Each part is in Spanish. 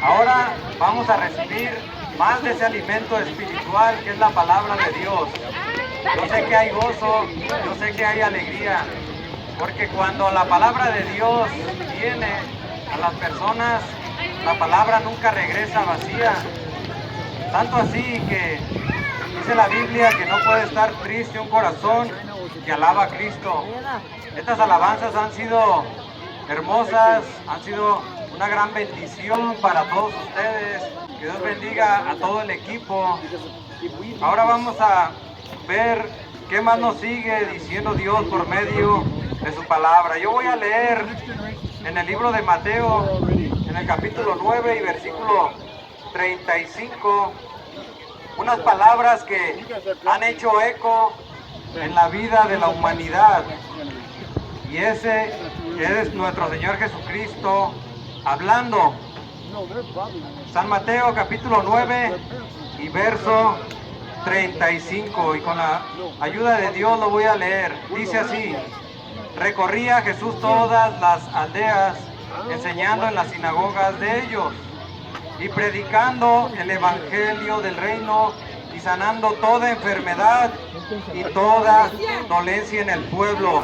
Ahora vamos a recibir más de ese alimento espiritual que es la palabra de Dios. Yo sé que hay gozo, yo sé que hay alegría, porque cuando la palabra de Dios viene a las personas, la palabra nunca regresa vacía. Tanto así que dice la Biblia que no puede estar triste un corazón que alaba a Cristo. Estas alabanzas han sido hermosas, han sido una gran bendición para todos ustedes. Que Dios bendiga a todo el equipo. Ahora vamos a ver qué más nos sigue diciendo Dios por medio de su palabra. Yo voy a leer en el libro de Mateo, en el capítulo 9 y versículo 35, unas palabras que han hecho eco en la vida de la humanidad. Y ese es nuestro Señor Jesucristo hablando. San Mateo capítulo 9 y verso 35, y con la ayuda de Dios lo voy a leer. Dice así: recorría Jesús todas las aldeas, enseñando en las sinagogas de ellos y predicando el evangelio del reino y sanando toda enfermedad y toda dolencia en el pueblo.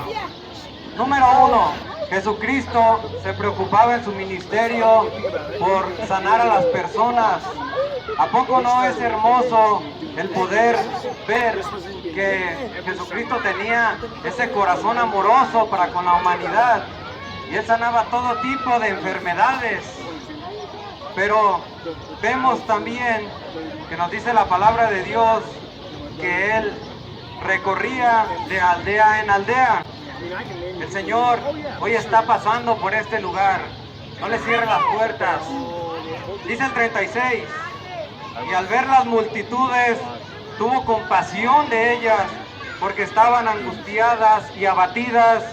Número 1, Jesucristo se preocupaba en su ministerio por sanar a las personas. ¿A poco no es hermoso el poder ver que Jesucristo tenía ese corazón amoroso para con la humanidad? Y Él sanaba todo tipo de enfermedades. Pero vemos también que nos dice la palabra de Dios que Él recorría de aldea en aldea. El Señor hoy está pasando por este lugar. No le cierre las puertas. Dice el 36, y al ver las multitudes, tuvo compasión de ellas, porque estaban angustiadas y abatidas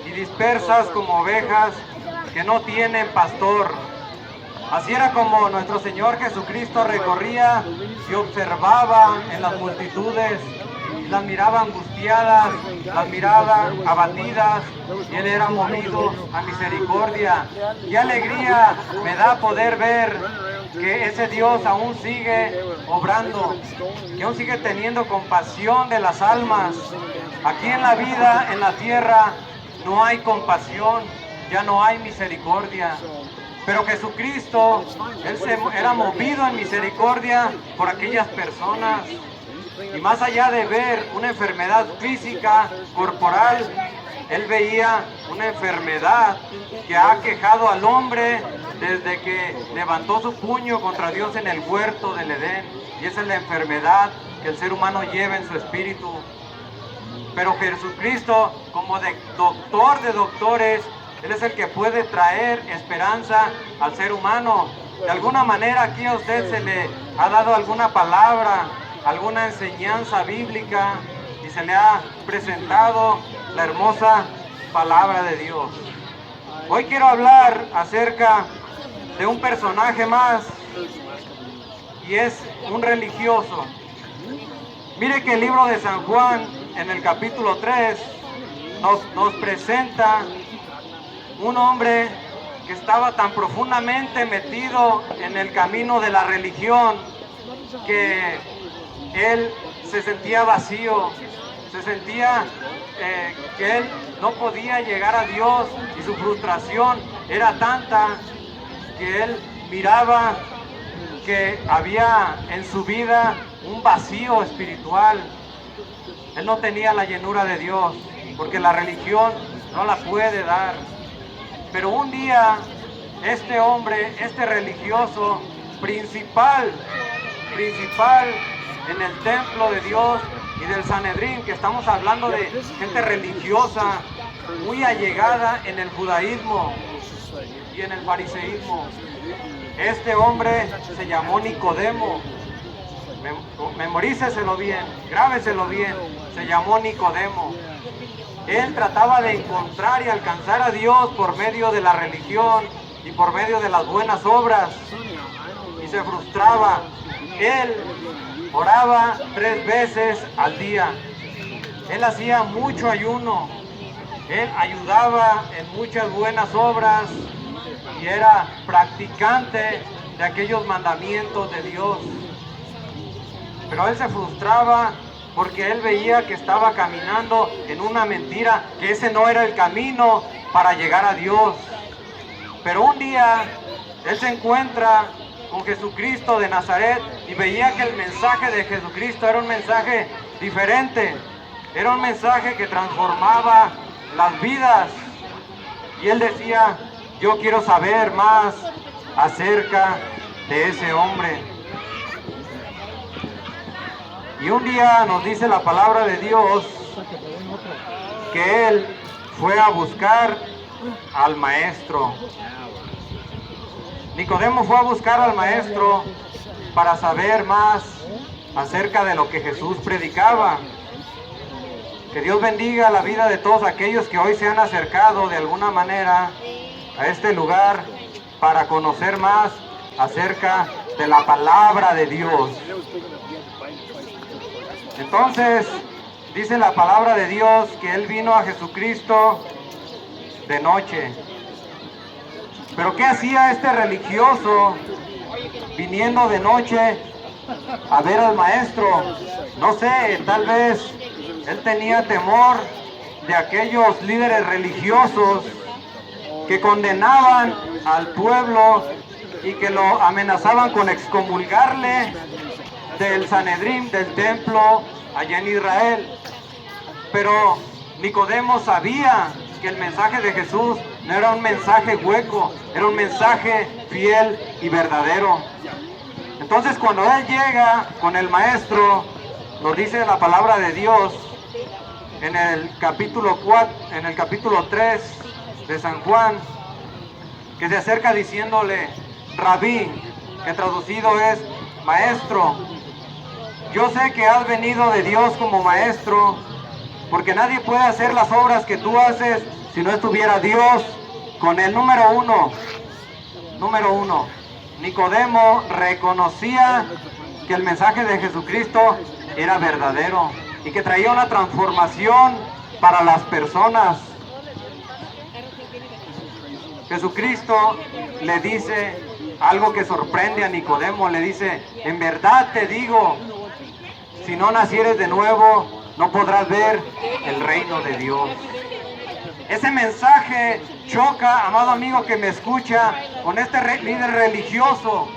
y dispersas como ovejas que no tienen pastor. Así era como nuestro Señor Jesucristo recorría y observaba en las multitudes. Las miraba angustiadas, las miraba abatidas, y Él era movido a misericordia. Qué alegría me da poder ver que ese Dios aún sigue obrando, que aún sigue teniendo compasión de las almas. Aquí en la vida, en la tierra, no hay compasión, ya no hay misericordia. Pero Jesucristo, Él era movido en misericordia por aquellas personas. Y más allá de ver una enfermedad física, corporal, Él veía una enfermedad que ha aquejado al hombre desde que levantó su puño contra Dios en el huerto del Edén. Y esa es la enfermedad que el ser humano lleva en su espíritu. Pero Jesucristo, como doctor de doctores, Él es el que puede traer esperanza al ser humano. De alguna manera aquí a usted se le ha dado alguna palabra, alguna enseñanza bíblica, y se le ha presentado la hermosa palabra de Dios. Hoy quiero hablar acerca de un personaje más, y es un religioso. Mire que el libro de San Juan, en el capítulo 3, nos presenta un hombre que estaba tan profundamente metido en el camino de la religión que él se sentía vacío, se sentía que él no podía llegar a Dios, y su frustración era tanta que él miraba que había en su vida un vacío espiritual. Él no tenía la llenura de Dios, porque la religión no la puede dar. Pero un día este hombre, este religioso principal en el templo de Dios y del Sanedrín, que estamos hablando de gente religiosa, muy allegada en el judaísmo y en el fariseísmo. Este hombre se llamó Nicodemo. Memoríceselo bien, grábeselo bien. Se llamó Nicodemo. Él trataba de encontrar y alcanzar a Dios por medio de la religión y por medio de las buenas obras, y se frustraba. Él oraba 3 veces al día. Él hacía mucho ayuno. Él ayudaba en muchas buenas obras, y era practicante de aquellos mandamientos de Dios. Pero él se frustraba porque él veía que estaba caminando en una mentira, que ese no era el camino para llegar a Dios. Pero un día él se encuentra con Jesucristo de Nazaret y veía que el mensaje de Jesucristo era un mensaje diferente, era un mensaje que transformaba las vidas. Y él decía: yo quiero saber más acerca de ese hombre. Y un día nos dice la palabra de Dios que él fue a buscar al maestro. Nicodemo fue a buscar al maestro para saber más acerca de lo que Jesús predicaba. Que Dios bendiga la vida de todos aquellos que hoy se han acercado de alguna manera a este lugar para conocer más acerca de la palabra de Dios. Entonces, dice la palabra de Dios que él vino a Jesucristo de noche. Pero ¿qué hacía este religioso viniendo de noche a ver al maestro? No sé, tal vez él tenía temor de aquellos líderes religiosos que condenaban al pueblo y que lo amenazaban con excomulgarle del Sanedrín, del templo allá en Israel. Pero Nicodemo sabía que el mensaje de Jesús no era un mensaje hueco, era un mensaje fiel y verdadero. Entonces cuando él llega con el maestro, nos dice la palabra de Dios en el capítulo 3 de San Juan, que se acerca diciéndole: Rabí, que traducido es maestro, yo sé que has venido de Dios como maestro, porque nadie puede hacer las obras que tú haces si no estuviera Dios con él. Número uno, Nicodemo reconocía que el mensaje de Jesucristo era verdadero y que traía una transformación para las personas. Jesucristo le dice algo que sorprende a Nicodemo, le dice: en verdad te digo, si no nacieres de nuevo, no podrás ver el reino de Dios. Ese mensaje choca, amado amigo que me escucha, con este líder religioso,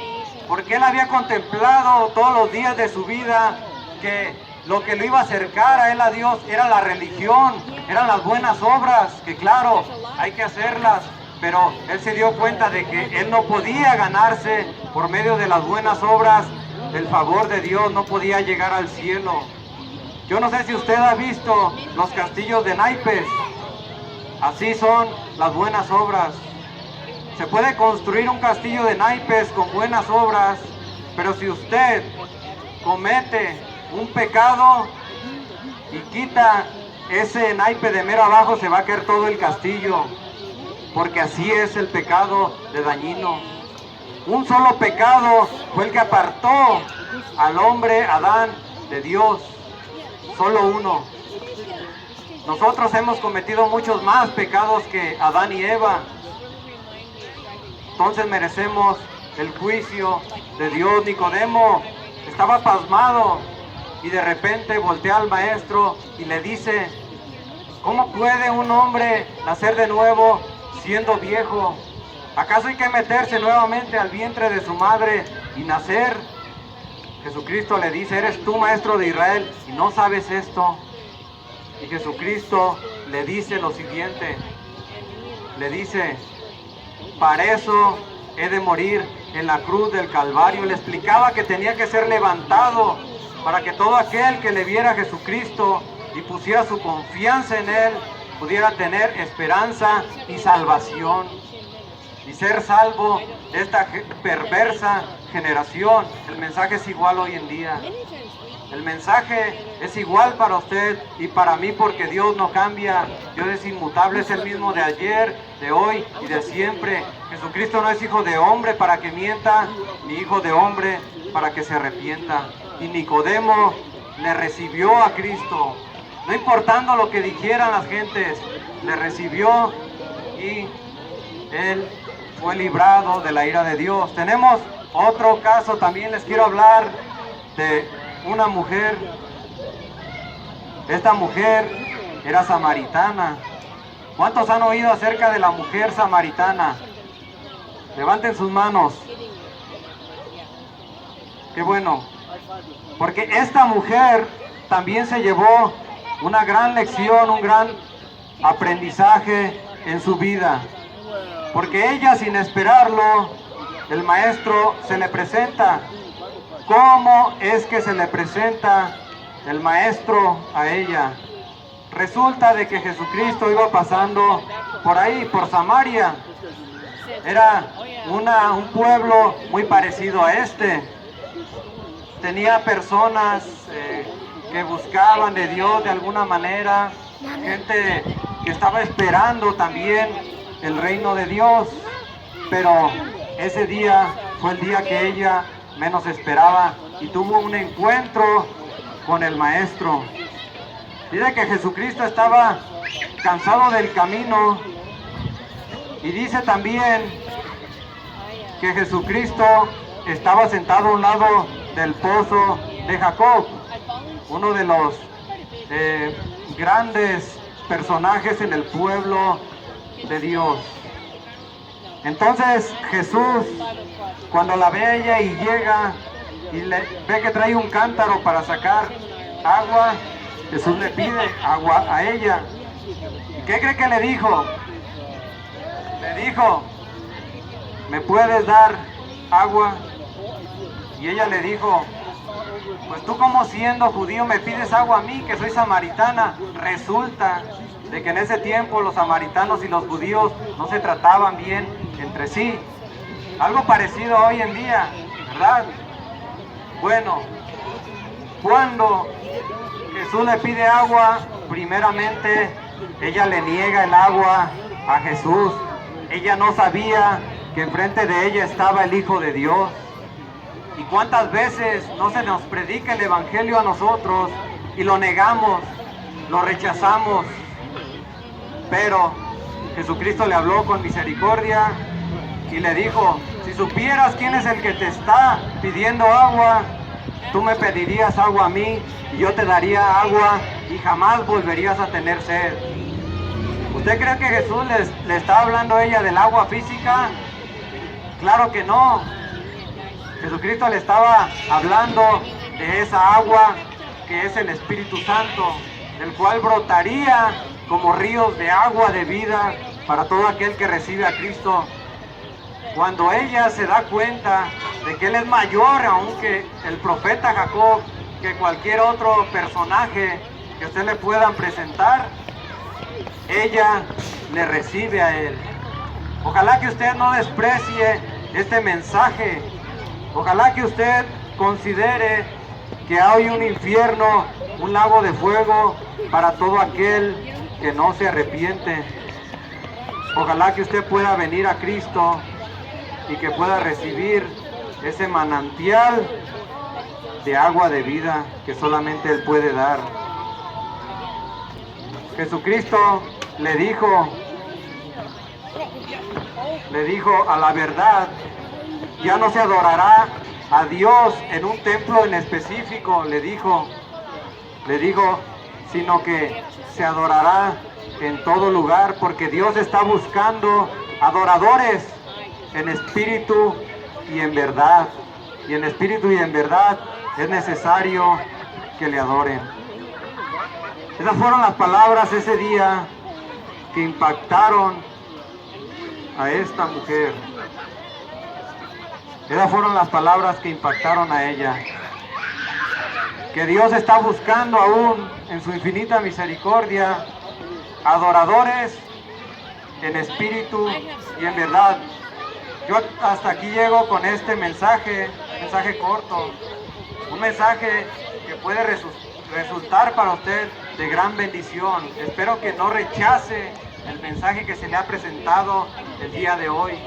porque él había contemplado todos los días de su vida que lo que lo iba a acercar a él a Dios era la religión, eran las buenas obras, que claro, hay que hacerlas, pero él se dio cuenta de que él no podía ganarse por medio de las buenas obras el favor de Dios, no podía llegar al cielo. Yo no sé si usted ha visto los castillos de naipes. Así son las buenas obras. Se puede construir un castillo de naipes con buenas obras, pero si usted comete un pecado y quita ese naipe de mero abajo, se va a caer todo el castillo, porque así es el pecado de dañino. Un solo pecado fue el que apartó al hombre Adán de Dios, solo uno. Nosotros hemos cometido muchos más pecados que Adán y Eva. Entonces merecemos el juicio de Dios. Nicodemo estaba pasmado y de repente voltea al maestro y le dice: ¿cómo puede un hombre nacer de nuevo siendo viejo? ¿Acaso hay que meterse nuevamente al vientre de su madre y nacer? Jesucristo le dice: ¿eres tú, maestro de Israel, y no sabes esto? Y Jesucristo le dice lo siguiente, le dice: para eso he de morir en la cruz del Calvario. Le explicaba que tenía que ser levantado para que todo aquel que le viera a Jesucristo y pusiera su confianza en él pudiera tener esperanza y salvación y ser salvo de esta perversa generación. El mensaje es igual hoy en día. El mensaje es igual para usted y para mí, porque Dios no cambia. Dios es inmutable, es el mismo de ayer, de hoy y de siempre. Jesucristo no es hijo de hombre para que mienta, ni hijo de hombre para que se arrepienta. Y Nicodemo le recibió a Cristo, no importando lo que dijeran las gentes, le recibió y él fue librado de la ira de Dios. Tenemos otro caso, también les quiero hablar de una mujer. Esta mujer era samaritana. ¿Cuántos han oído acerca de la mujer samaritana? Levanten sus manos. Qué bueno. Porque esta mujer también se llevó una gran lección, un gran aprendizaje en su vida. Porque ella, sin esperarlo, el maestro se le presenta. ¿Cómo es que se le presenta el maestro a ella? Resulta de que Jesucristo iba pasando por ahí, por Samaria. Era un pueblo muy parecido a este. Tenía personas que buscaban de Dios de alguna manera, gente que estaba esperando también el reino de Dios, pero ese día fue el día que ella menos esperaba y tuvo un encuentro con el maestro. Dice que Jesucristo estaba cansado del camino y dice también que Jesucristo estaba sentado a un lado del pozo de Jacob, uno de los grandes personajes en el pueblo de Dios. Entonces Jesús, cuando la ve a ella y llega y ve que trae un cántaro para sacar agua, Jesús le pide agua a ella. ¿Y qué cree que le dijo? Le dijo, ¿me puedes dar agua? Y ella le dijo, pues tú como siendo judío me pides agua a mí, que soy samaritana. Resulta de que en ese tiempo los samaritanos y los judíos no se trataban bien entre sí. Algo parecido a hoy en día, ¿verdad? Bueno, cuando Jesús le pide agua, primeramente ella le niega el agua a Jesús. Ella no sabía que enfrente de ella estaba el Hijo de Dios. ¿Y cuántas veces no se nos predica el Evangelio a nosotros y lo negamos, lo rechazamos? Pero Jesucristo le habló con misericordia y le dijo, si supieras quién es el que te está pidiendo agua, tú me pedirías agua a mí y yo te daría agua y jamás volverías a tener sed. ¿Usted cree que Jesús le está hablando a ella del agua física? Claro que no. Jesucristo le estaba hablando de esa agua que es el Espíritu Santo, del cual brotaría como ríos de agua de vida para todo aquel que recibe a Cristo. Cuando ella se da cuenta de que Él es mayor aún que el profeta Jacob, que cualquier otro personaje que usted le puedan presentar, ella le recibe a Él. Ojalá que usted no desprecie este mensaje. Ojalá que usted considere que hay un infierno, un lago de fuego para todo aquel que no se arrepiente. Ojalá que usted pueda venir a Cristo y que pueda recibir ese manantial de agua de vida que solamente Él puede dar. Jesucristo le dijo a la verdad, ya no se adorará a Dios en un templo en específico, le dijo, sino que se adorará en todo lugar, porque Dios está buscando adoradores en espíritu y en verdad. Y en espíritu y en verdad es necesario que le adoren. Esas fueron las palabras ese día que impactaron a esta mujer. Esas fueron las palabras que impactaron a ella. Que Dios está buscando aún en su infinita misericordia adoradores en espíritu y en verdad. Yo hasta aquí llego con este mensaje corto, un mensaje que puede resultar para usted de gran bendición. Espero que no rechace el mensaje que se le ha presentado el día de hoy.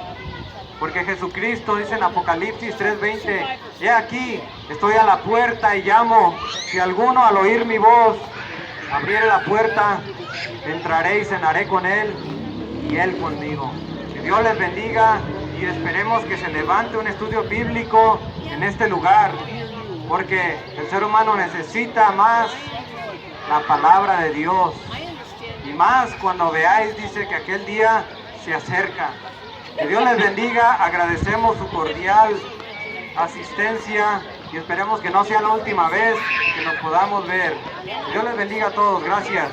Porque Jesucristo dice en Apocalipsis 3:20, he aquí, estoy a la puerta y llamo, si alguno al oír mi voz abriere la puerta, entraré y cenaré con él y él conmigo. Que Dios les bendiga y esperemos que se levante un estudio bíblico en este lugar, porque el ser humano necesita más la palabra de Dios, y más cuando veáis, dice que aquel día se acerca. Que Dios les bendiga, agradecemos su cordial asistencia y esperemos que no sea la última vez que nos podamos ver. Dios les bendiga a todos, gracias.